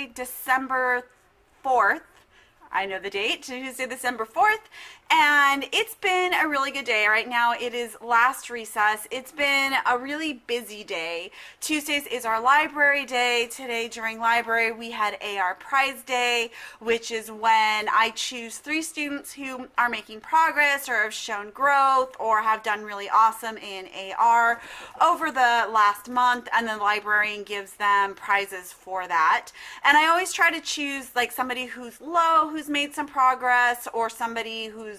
Tuesday, December 4th. I know the date, Tuesday, December 4th, and it's been a really good day. Right now it is last recess. It's been a really busy day. Tuesdays is our library day. Today during library we had AR Prize Day, which is when I choose 3 students who are making progress or have shown growth or have done really awesome in AR over the last month, and the librarian gives them prizes for that. And I always try to choose like somebody who's low, who's made some progress, or somebody who's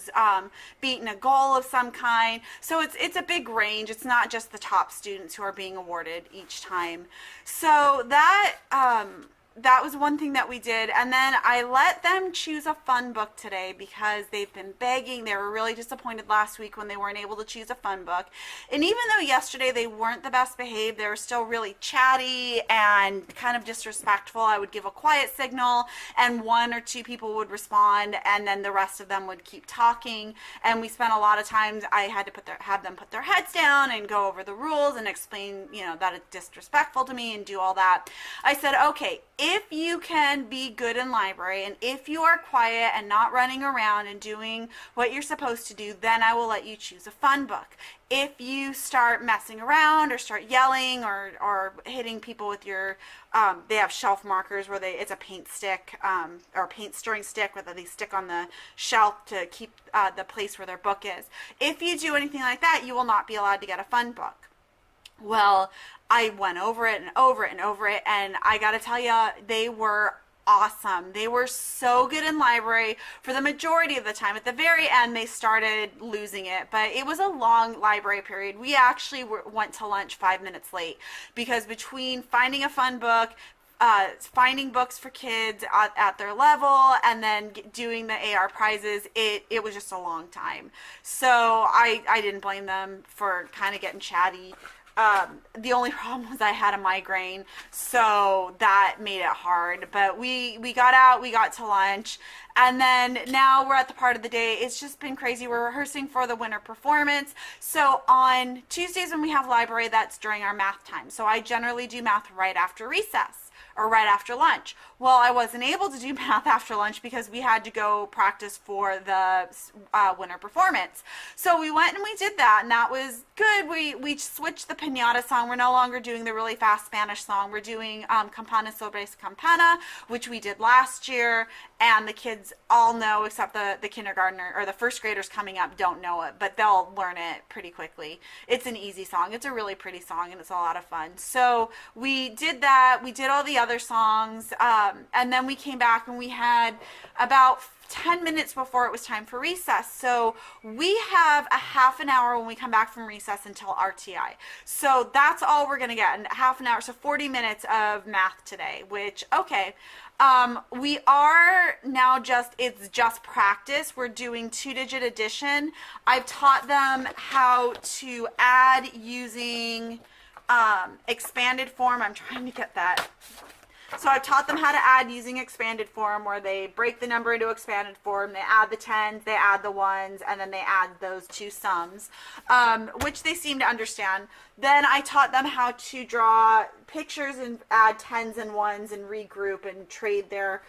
beaten a goal of some kind. So it's a big range. It's not just the top students who are being awarded each time. So that was one thing that we did. And then I let them choose a fun book today because they've been begging. They were really disappointed last week when they weren't able to choose a fun book. And even though yesterday they weren't the best behaved, they were still really chatty and kind of disrespectful. I would give a quiet signal and 1 or 2 people would respond, and then the rest of them would keep talking. And we spent a lot of times, I had to have them put their heads down and go over the rules and explain, that it's disrespectful to me and do all that. I said, okay, if you can be good in library and if you are quiet and not running around and doing what you're supposed to do, then I will let you choose a fun book. If you start messing around or start yelling or hitting people with your, they have shelf markers where it's a paint stick or paint stirring stick where they stick on the shelf to keep the place where their book is. If you do anything like that, you will not be allowed to get a fun book. Well, I went over it and over it and over it, and I gotta tell you, they were awesome. They were so good in library for the majority of the time. At the very end, they started losing it, but it was a long library period. We actually went to lunch 5 minutes late because between finding a fun book, finding books for kids at their level, and then doing the AR prizes, it was just a long time. So I didn't blame them for kind of getting chatty. The only problem was I had a migraine, so that made it hard. But we got out, we got to lunch, and then now we're at the part of the day. It's just been crazy. We're rehearsing for the winter performance. So on Tuesdays when we have library, that's during our math time. So I generally do math right after recess or right after lunch. Well, I wasn't able to do math after lunch because we had to go practice for the winter performance. So we went and we did that, and that was good. We switched the Pinata song. We're no longer doing the really fast Spanish song. We're doing Campana sobre Campana, which we did last year, and the kids all know, except the kindergartner or the first graders coming up don't know it, but they'll learn it pretty quickly. It's an easy song. It's a really pretty song, and it's a lot of fun. So we did that. We did all the other songs, and then we came back and we had about 10 minutes before it was time for recess. So we have a half an hour when we come back from recess until RTI. So that's all we're going to get, in half an hour. So 40 minutes of math today, which, okay. We are now it's just practice. We're doing 2-digit addition. I've taught them how to add using expanded form. I'm trying to get that. So I've taught them how to add using expanded form, where they break the number into expanded form, they add the tens, they add the ones, and then they add those 2 sums, which they seem to understand. Then I taught them how to draw pictures and add tens and ones and regroup and trade their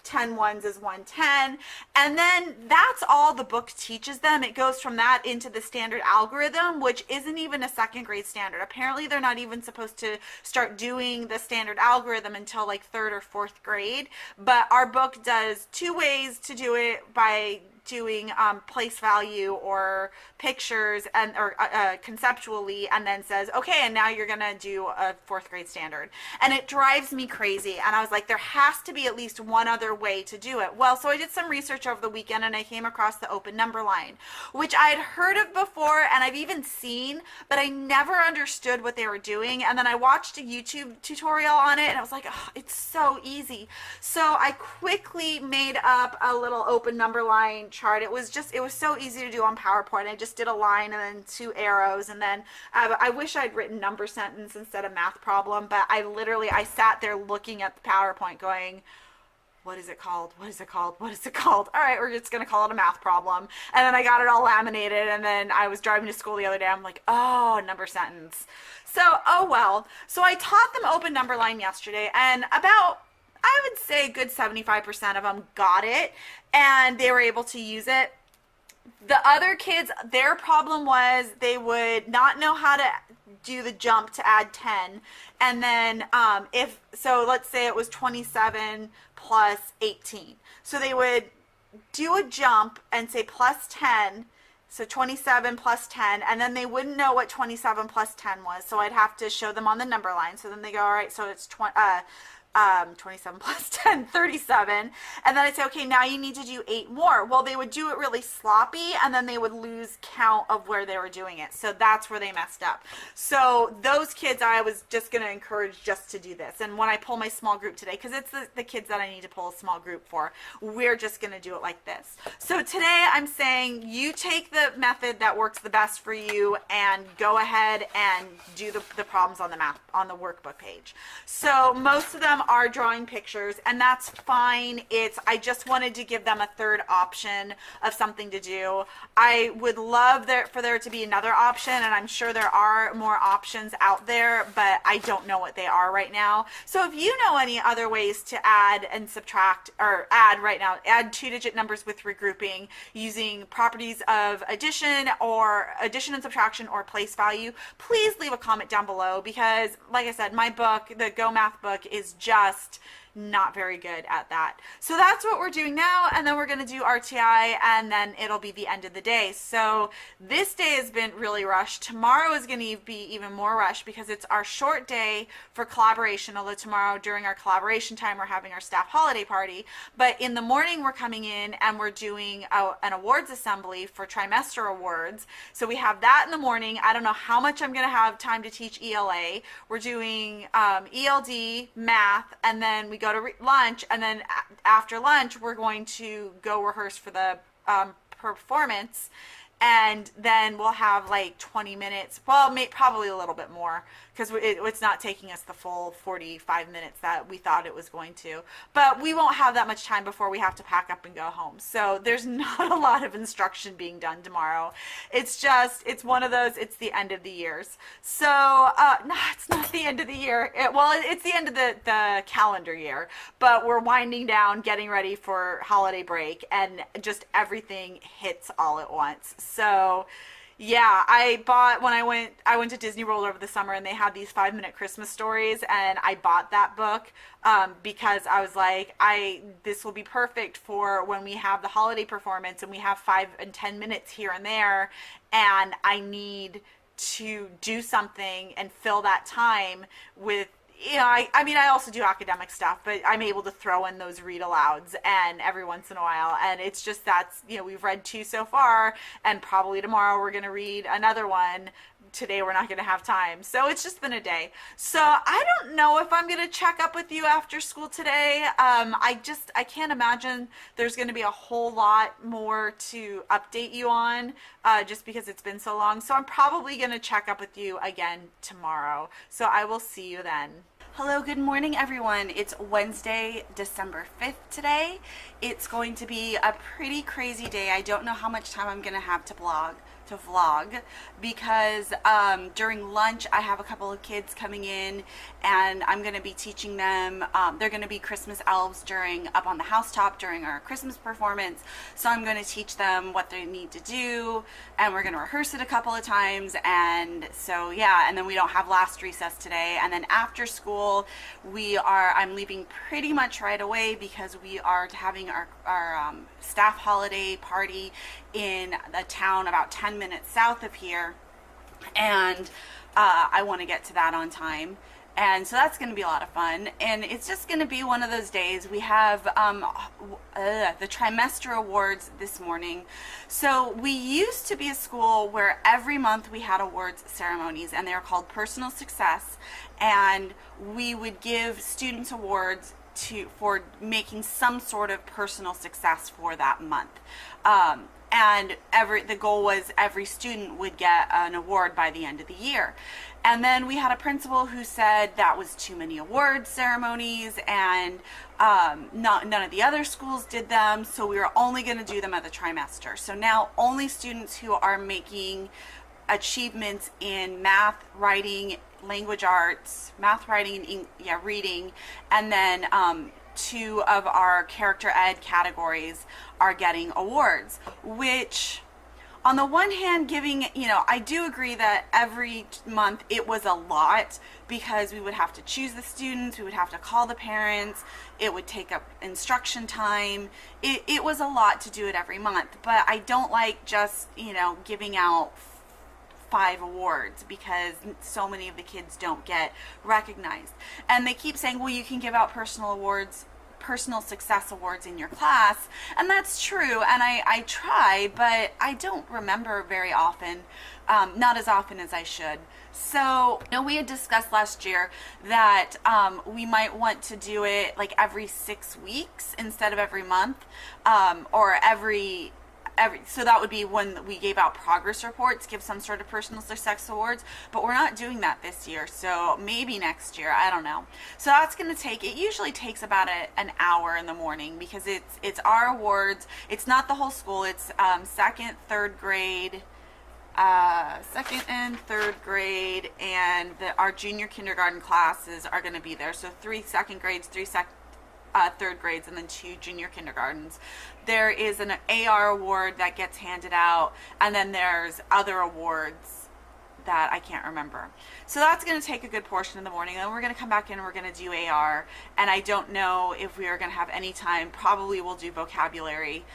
10 ones as 110, and then that's all the book teaches them. It goes from that into the standard algorithm, which isn't even a 2nd grade standard. Apparently they're not even supposed to start doing the standard algorithm until like 3rd or 4th grade, but our book does 2 ways to do it, by doing place value or pictures and or conceptually, and then says, okay, and now you're gonna do a 4th grade standard. And it drives me crazy, and I was like, there has to be at least one other way to do it. Well, so I did some research over the weekend, and I came across the open number line, which I had heard of before and I've even seen, but I never understood what they were doing. And then I watched a YouTube tutorial on it, and I was like, oh, it's so easy. So I quickly made up a little open number line chart. It was so easy to do on PowerPoint. I just did a line and then 2 arrows, and then I wish I'd written number sentence instead of math problem, but I sat there looking at the PowerPoint going, what is it called? What is it called? What is it called? All right, we're just going to call it a math problem. And then I got it all laminated, and then I was driving to school the other day. I'm like, oh, number sentence. So, oh well. So I taught them open number line yesterday, and about I would say a good 75% of them got it and they were able to use it. The other kids, their problem was they would not know how to do the jump to add 10. And then let's say it was 27 plus 18. So they would do a jump and say plus 10. So 27 plus 10, and then they wouldn't know what 27 plus 10 was. So I'd have to show them on the number line. So then they go, all right, so it's 27 plus 10, 37. And then I'd say, okay, now you need to do 8 more. Well, they would do it really sloppy, and then they would lose count of where they were doing it. So that's where they messed up. So those kids, I was just going to encourage just to do this. And when I pull my small group today, because it's the kids that I need to pull a small group for, we're just going to do it like this. So today I'm saying you take the method that works the best for you and go ahead and do the problems on the workbook page. So most of them are drawing pictures, and that's fine. I just wanted to give them a third option of something to do. I would love for there to be another option, and I'm sure there are more options out there, but I don't know what they are right now. So if you know any other ways to add and subtract, or add 2-digit numbers with regrouping using properties of addition and subtraction or place value, please leave a comment down below, because like I said, my book, the Go Math book, is just not very good at that. So that's what we're doing now, and then we're going to do RTI, and then it'll be the end of the day. So this day has been really rushed. Tomorrow is going to be even more rushed because it's our short day for collaboration, although tomorrow during our collaboration time we're having our staff holiday party. But in the morning we're coming in and we're doing an awards assembly for trimester awards. So we have that in the morning. I don't know how much I'm going to have time to teach ELA. We're doing ELD, math, and then we go to lunch, and then after lunch we're going to go rehearse for the performance, and then we'll have like 20 minutes, well, probably a little bit more, because it's not taking us the full 45 minutes that we thought it was going to, but we won't have that much time before we have to pack up and go home. So there's not a lot of instruction being done tomorrow. It's one of those, it's the end of the years. So no, it's not the end of the year. It's the end of the calendar year, but we're winding down, getting ready for holiday break, and just everything hits all at once. So yeah, I went to Disney World over the summer, and they had these 5-minute Christmas stories, and I bought that book because I was like, this will be perfect for when we have the holiday performance and we have 5 and 10 minutes here and there, and I need to do something and fill that time with, I also do academic stuff, but I'm able to throw in those read alouds and every once in a while, and it's just we've read 2 so far, and probably tomorrow we're going to read another one. Today we're not going to have time. So it's just been a day. So I don't know if I'm going to check up with you after school today. I can't imagine there's going to be a whole lot more to update you on just because it's been so long. So I'm probably going to check up with you again tomorrow. So I will see you then. Hello, good morning everyone. It's Wednesday, December 5th today. It's going to be a pretty crazy day. I don't know how much time I'm going to have to vlog because during lunch I have a couple of kids coming in, and I'm going to be teaching them. They're going to be Christmas elves up on the housetop during our Christmas performance, so I'm going to teach them what they need to do, and we're going to rehearse it a couple of times. And so yeah, and then we don't have last recess today, and then after school I'm leaving pretty much right away because we are having our staff holiday party in a town about 10 minutes south of here, and I want to get to that on time, and so that's going to be a lot of fun. And it's just going to be one of those days. We have the trimester awards this morning. So we used to be a school where every month we had awards ceremonies, and they were called Personal Success, and we would give students awards for making some sort of personal success for that month. And the goal was every student would get an award by the end of the year. And then we had a principal who said that was too many award ceremonies, and none of the other schools did them, so we were only going to do them at the trimester. So now only students who are making achievements in math, writing, language arts, math, writing, reading, and then two of our character ed categories are getting awards, which on the one hand, giving, I do agree that every month it was a lot because we would have to choose the students, we would have to call the parents, it would take up instruction time. It was a lot to do it every month, but I don't like just, giving out 5 awards because so many of the kids don't get recognized. And they keep saying, well, you can give out personal success awards in your class, and that's true, and I try, but I don't remember very often, not as often as I should. So we had discussed last year that we might want to do it like every 6 weeks instead of every month, or every so that would be when we gave out progress reports, give some sort of personal success awards, but we're not doing that this year, so maybe next year, I don't know. So that's going to it usually takes about an hour in the morning because it's our awards. It's not the whole school, it's second and third grade, and our junior kindergarten classes are going to be there, so 3 second grades, 3 third grades, and then 2 junior kindergartens. There is an AR award that gets handed out, and then there's other awards that I can't remember. So that's going to take a good portion of the morning. Then we're going to come back in and we're going to do AR, and I don't know if we are going to have any time. Probably we'll do vocabulary.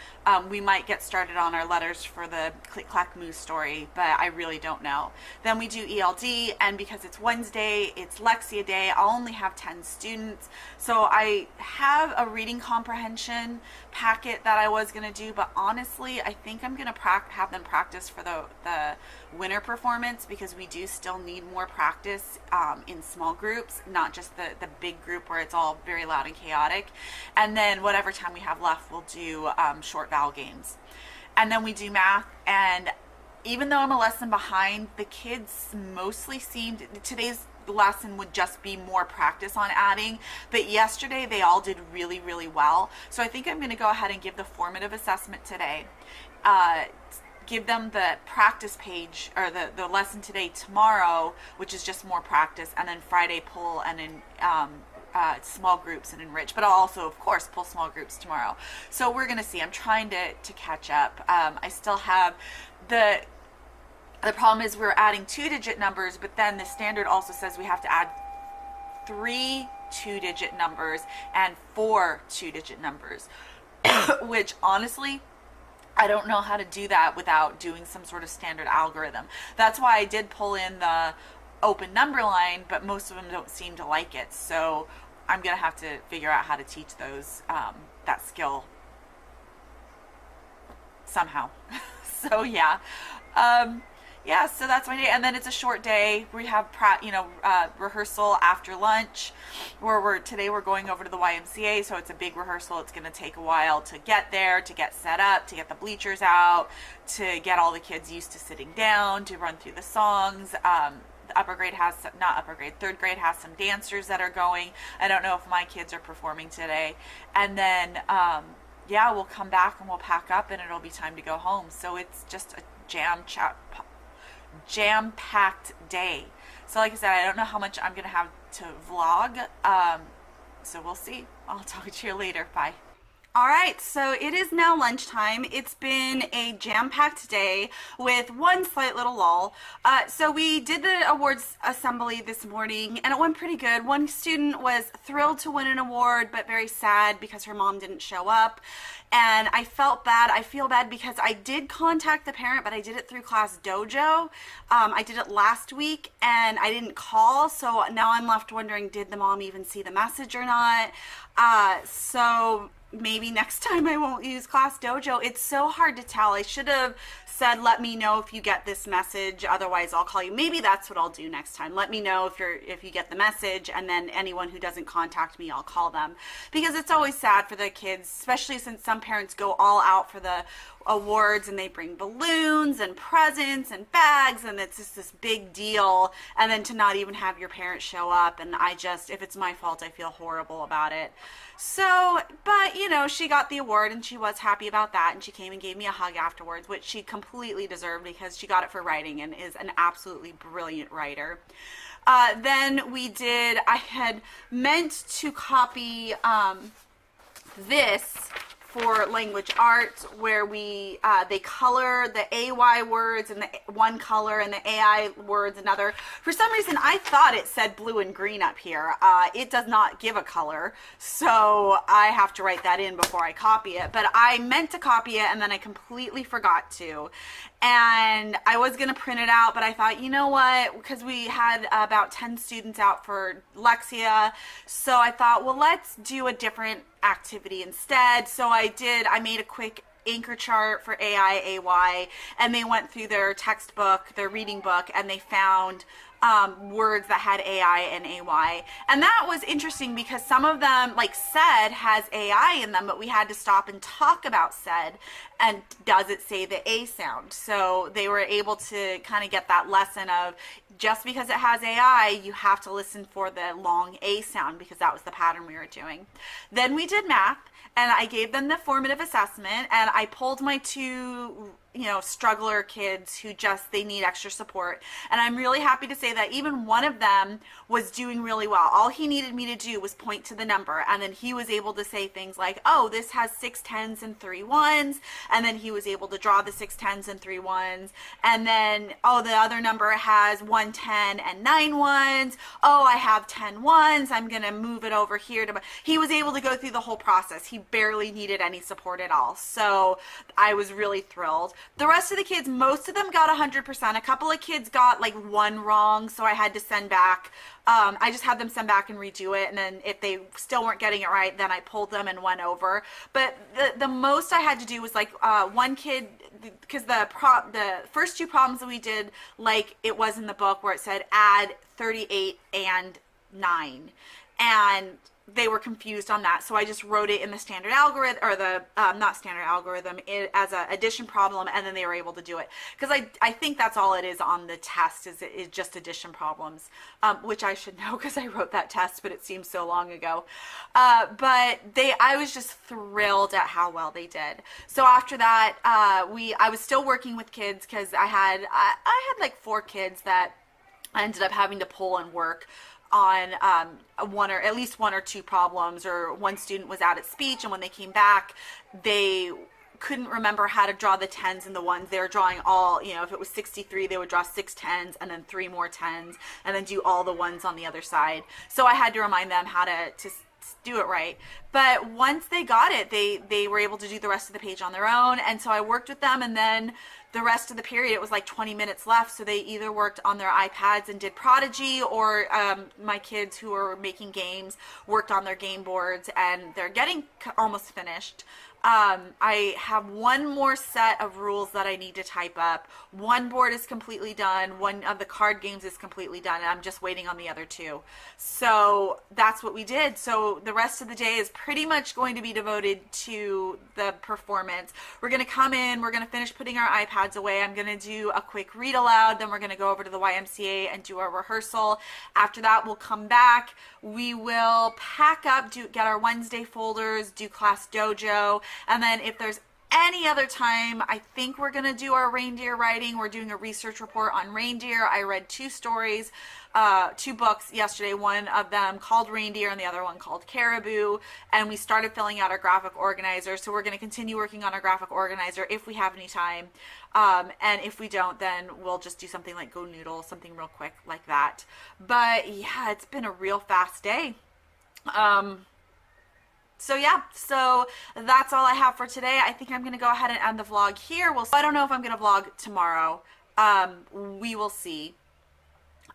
We might get started on our letters for the Click Clack Moo story, but I really don't know. Then we do ELD, and because it's Wednesday, it's Lexia Day, I'll only have 10 students. So I have a reading comprehension packet that I was going to do, but honestly, I think I'm going to have them practice for the winter performance because we do still need more practice in small groups, not just the big group where it's all very loud and chaotic. And then whatever time we have left, we'll do short vowel games. And then we do math, and even though I'm a lesson behind, the kids mostly seemed, today's lesson would just be more practice on adding, but yesterday they all did really, really well. So I think I'm going to go ahead and give the formative assessment today, give them the practice page, or the lesson today tomorrow, which is just more practice, and then Friday pull and in small groups and enrich, but I'll also of course pull small groups tomorrow. So we're gonna see. I'm trying to catch up. I still have the problem is we're adding 2-digit numbers, but then the standard also says we have to add 3 2-digit numbers and 4 2-digit numbers, which honestly I don't know how to do that without doing some sort of standard algorithm. That's why I did pull in the open number line, but most of them don't seem to like it. So I'm going to have to figure out how to teach those, that skill somehow. So yeah. Yeah, so that's my day, and then it's a short day. We have rehearsal after lunch, where today we're going over to the YMCA, so it's a big rehearsal. It's going to take a while to get there, to get set up, to get the bleachers out, to get all the kids used to sitting down, to run through the songs. Third grade has some dancers that are going. I don't know if my kids are performing today, and then yeah, we'll come back and we'll pack up, and it'll be time to go home. So it's just a jam-packed day. So like I said, I don't know how much I'm gonna have to vlog, so we'll see. I'll talk to you later. Bye. All right, so it is now lunchtime. It's been a jam-packed day with one slight little lull. So we did the awards assembly this morning, and it went pretty good. One student was thrilled to win an award, but very sad because her mom didn't show up. And I felt bad. I feel bad because I did contact the parent, but I did it through Class Dojo. I did it last week, and I didn't call, so now I'm left wondering, did the mom even see the message or not? So maybe next time I won't use Class Dojo. It's so hard to tell. I should have said, let me know if you get this message, otherwise I'll call you. Maybe that's what I'll do next time. Let me know if you get the message, and then anyone who doesn't contact me, I'll call them. Because it's always sad for the kids, especially since some parents go all out for the awards and they bring balloons and presents and bags, and it's just this big deal, and then to not even have your parents show up, and if it's my fault, I feel horrible about it. So, but she got the award, and she was happy about that, and she came and gave me a hug afterwards, which she completely deserved because she got it for writing and is an absolutely brilliant writer. Then I had meant to copy this for language arts, where we they color the AY words in the one color and the AI words another. For some reason, I thought it said blue and green up here. It does not give a color, so I have to write that in before I copy it. But I meant to copy it, and then I completely forgot to. And I was going to print it out, but I thought, you know what, because we had about 10 students out for Lexia, so I thought, well, let's do a different activity instead. So I made a quick anchor chart for AI, AY, and they went through their textbook, their reading book, and they found words that had AI and AY. And that was interesting because some of them, like said, has AI in them, but we had to stop and talk about said, and does it say the A sound? So they were able to kind of get that lesson of, just because it has AI, you have to listen for the long A sound, because that was the pattern we were doing. Then we did math, and I gave them the formative assessment, and I pulled my two struggler kids who they need extra support. And I'm really happy to say that even one of them was doing really well. All he needed me to do was point to the number, and then he was able to say things like, oh, this has 6 10s and 3 1s, and then he was able to draw the 6 10s and 3 1s, and then, oh, the other number has 1 10 and 9 1s, oh, I have 10 1s, I'm gonna move it over here to, he was able to go through the whole process. He barely needed any support at all, so I was really thrilled. The rest of the kids, most of them got 100%. A couple of kids got like 1 wrong, so I had to send back. I just had them send back and redo it, and then if they still weren't getting it right, then I pulled them and went over. But the most I had to do was like one kid, because the first 2 problems that we did, like it was in the book where it said add 38 and 9, and they were confused on that, so I just wrote it in the standard algorithm, or the not standard algorithm, as an addition problem, and then they were able to do it. Because I think that's all it is on the test, is just addition problems, which I should know because I wrote that test, but it seems so long ago. But I was just thrilled at how well they did. So after that, I was still working with kids, because I had like 4 kids that I ended up having to pull and work on at least 1 or 2 problems, or one student was out at speech, and when they came back, they couldn't remember how to draw the 10s and the 1s. They were drawing all, if it was 63, they would draw 6 10s and then 3 more 10s, and then do all the 1s on the other side. So I had to remind them how to do it right. But once they got it, they were able to do the rest of the page on their own, and so I worked with them, and then the rest of the period, it was like 20 minutes left, so they either worked on their iPads and did Prodigy, or my kids who were making games worked on their game boards, and they're getting almost finished. I have 1 more set of rules that I need to type up. 1 board is completely done. 1 of the card games is completely done, and I'm just waiting on the other 2. So that's what we did. So the rest of the day is pretty much going to be devoted to the performance. We're going to come in, we're going to finish putting our iPads away. I'm going to do a quick read aloud, then we're going to go over to the YMCA and do our rehearsal. After that, we'll come back. We will pack up, get our Wednesday folders, do class dojo, and then if there's any other time, I think we're going to do our reindeer writing. We're doing a research report on reindeer. I read 2 stories, 2 books yesterday, one of them called Reindeer and the other one called Caribou, and we started filling out our graphic organizer. So we're going to continue working on our graphic organizer if we have any time, and if we don't, then we'll just do something like Go Noodle, something real quick like that. But yeah, it's been a real fast day. So yeah, so that's all I have for today. I think I'm going to go ahead and end the vlog here. I don't know if I'm going to vlog tomorrow. We will see.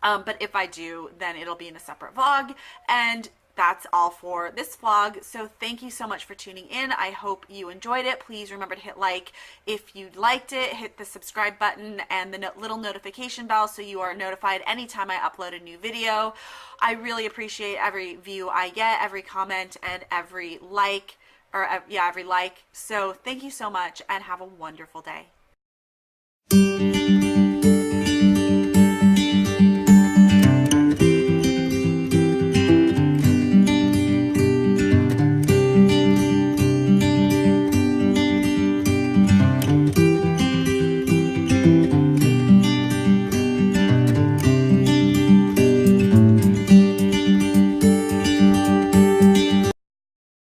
But if I do, then it'll be in a separate vlog. And that's all for this vlog. So thank you so much for tuning in. I hope you enjoyed it. Please remember to hit like if you liked it. Hit the subscribe button and the little notification bell so you are notified anytime I upload a new video. I really appreciate every view I get, every comment, and every like, every like. So thank you so much, and have a wonderful day.